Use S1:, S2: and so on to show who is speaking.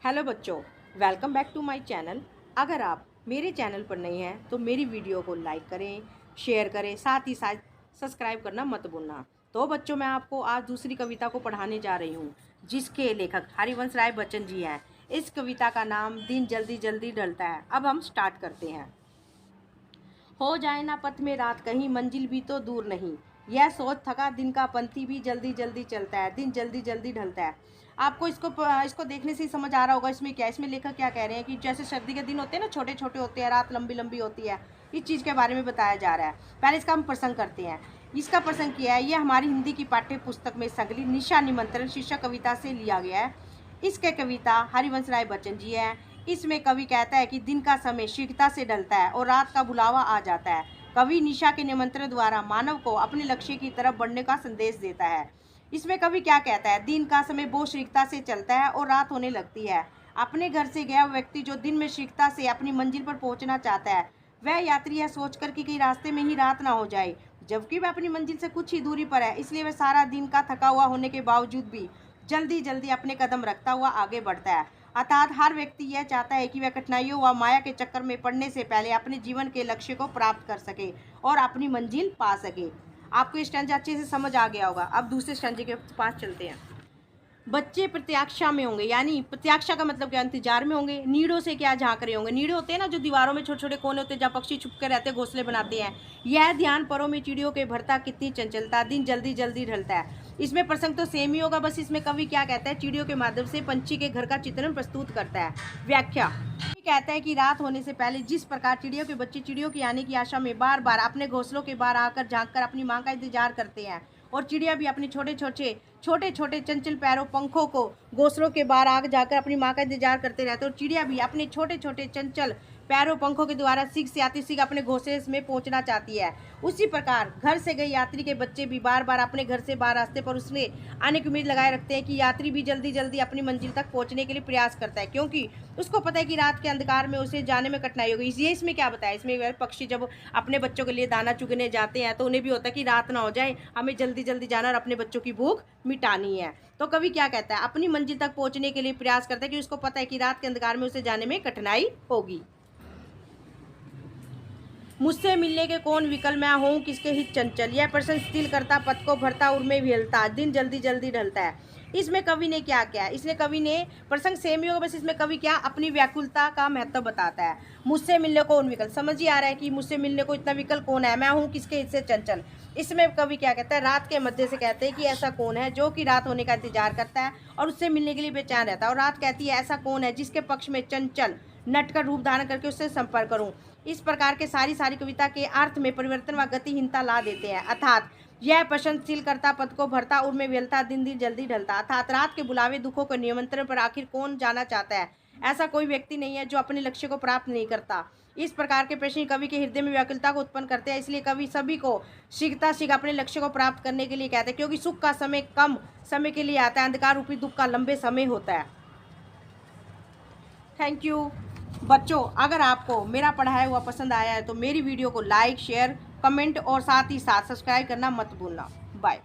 S1: Hello बच्चों, welcome back to my channel. अगर आप मेरे चैनल पर नए हैं तो मेरी वीडियो को लाइक करें, शेयर करें, साथ ही साथ सब्सक्राइब करना मत भूलना। तो बच्चों, मैं आपको आज दूसरी कविता को पढ़ाने जा रही हूँ, जिसके लेखक हरिवंश राय बच्चन जी हैं। इस कविता का नाम दिन जल्दी जल्दी ढलता है। अब हम स्टार्ट करते हैं। हो जाए ना पथ में रात कहीं, मंजिल भी तो दूर नहीं। यह सोच थका दिन का पंथी भी जल्दी जल्दी चलता है, दिन जल्दी जल्दी ढलता है। आपको इसको देखने से ही समझ आ रहा होगा इसमें लेखक क्या कह रहे हैं कि जैसे सर्दी के दिन होते हैं ना, छोटे छोटे होते हैं, रात लंबी लंबी होती है। इस चीज़ के बारे में बताया जा रहा है। पहले इसका हम प्रसंग करते हैं। इसका प्रसंग किया है, यह हमारी हिंदी की पाठ्य पुस्तक में संकलित निशा निमंत्रण शीर्षक कविता से लिया गया है। इसके कविता हरिवंश राय बच्चन जी है। इसमें कवि कहता है कि दिन का समय शीघ्रता से ढलता है और रात का बुलावा आ जाता है। कवि निशा के निमंत्रण द्वारा मानव को अपने लक्ष्य की तरफ बढ़ने का संदेश देता है। इसमें कवि क्या कहता है, दिन का समय बहुत शीघ्रता से चलता है और रात होने लगती है। अपने घर से गया व्यक्ति जो दिन में शीघ्रता से अपनी मंजिल पर पहुंचना चाहता है, वह यात्री यह सोचकर कि कहीं रास्ते में ही रात ना हो जाए, जबकि वह अपनी मंजिल से कुछ ही दूरी पर है, इसलिए वह सारा दिन का थका हुआ होने के बावजूद भी जल्दी जल्दी अपने कदम रखता हुआ आगे बढ़ता है। अर्थात हर व्यक्ति यह चाहता है कि वह कठिनाइयों व माया के चक्कर में पड़ने से पहले अपने जीवन के लक्ष्य को प्राप्त कर सके और अपनी मंजिल पा सके। आपको ये स्टैंजा अच्छे से समझ आ गया होगा। अब दूसरे स्टैंजे के पास चलते हैं। बच्चे प्रत्याक्षा में होंगे, यानी प्रत्याक्षा का मतलब क्या, इंतजार में होंगे। नीड़ों से क्या झांक रहे होंगे। नीड़े होते हैं ना, जो दीवारों में छोटे छोटे कोने होते हैं, जहाँ पक्षी छुप के रहते हैं, घोंसले बनाते हैं। यह ध्यान परों में चिड़ियों के भरता कितनी चंचलता, दिन जल्दी जल्दी ढलता है। इसमें प्रसंग तो सेम ही होगा, बस इसमें कवि क्या कहता है, चिड़ियों के माध्यम से पंछी के घर का चित्रण प्रस्तुत करता है। व्याख्या कहता है कि रात होने से पहले जिस प्रकार चिड़ियों के बच्चे चिड़ियों की आने की आशा में बार बार अपने घोंसलों के बाहर आकर झांककर अपनी मां का इंतजार करते हैं, और चिड़िया भी अपने छोटे छोटे चंचल पैरों पंखों को घोंसलों के बाहर आग जाकर अपनी मां का इंतजार करते रहते हैं, और चिड़िया भी अपने छोटे छोटे चंचल पैरों पंखों के द्वारा सीख से आती सीख अपने घोंसले में पहुंचना चाहती है। उसी प्रकार घर से गए यात्री के बच्चे भी बार बार अपने घर से बाहर रास्ते पर उसने आने की उम्मीद लगाए रखते हैं कि यात्री भी जल्दी जल्दी अपनी मंजिल तक पहुंचने के लिए प्रयास करता है, क्योंकि उसको पता है कि रात के अंधकार में उसे जाने में कठिनाई होगी। ये इसमें क्या बताया, इसमें पक्षी जब अपने बच्चों के लिए दाना चुगने जाते हैं तो उन्हें भी होता है कि रात ना हो जाए, हमें जल्दी जल्दी जाना और अपने बच्चों की भूख मिटानी है। तो कवि क्या कहता है, अपनी मंजिल तक पहुंचने के लिए प्रयास करता है कि उसको पता है कि रात के अंधकार में उसे जाने में कठिनाई होगी। मुझसे मिलने के कौन विकल, मैं हूँ किसके हित चंचल। यह प्रश्न स्थिर करता पथ को भरता उर्मे विहलता, दिन जल्दी जल्दी ढलता है। इसमें कवि ने क्या किया, इसलिए कवि ने प्रसंग सेम ही होगा, बस इसमें कवि क्या अपनी व्याकुलता का महत्व बताता है। मुझसे मिलने को कौन विकल, समझ ही आ रहा है कि मुझसे मिलने को इतना विकल कौन है, मैं हूँ किसके हित से चंचल। इसमें कवि क्या कहता है, रात के मध्य से कहते हैं कि ऐसा कौन है जो कि रात होने का इंतजार करता है और उससे मिलने के लिए बेचैन रहता है, और रात कहती है ऐसा कौन है जिसके पक्ष में चंचल नट का रूप धारण करके उससे संपर्क करूं। इस प्रकार के सारी कविता के अर्थ में परिवर्तन व गतिहीनता ला देते हैं। अर्थात यह प्रशंसशील करता पद को भरता उर्मे विहलता, दिन दिन जल्दी ढलता। अर्थात रात के बुलावे दुखों के निमंत्रण पर आखिर कौन जाना चाहता है, ऐसा कोई व्यक्ति नहीं है जो अपने लक्ष्य को प्राप्त नहीं करता। इस प्रकार के प्रश्न कवि के हृदय में व्याकुलता को उत्पन्न करते हैं, इसलिए कवि सभी को शीघ्र अपने लक्ष्य को प्राप्त करने के लिए कहते हैं, क्योंकि सुख का समय कम समय के लिए आता है, अंधकार रूपी दुख का लंबे समय होता है। थैंक यू बच्चों। अगर आपको मेरा पढ़ाया हुआ पसंद आया है तो मेरी वीडियो को लाइक, शेयर, कमेंट और साथ ही साथ सब्सक्राइब करना मत भूलना। बाय।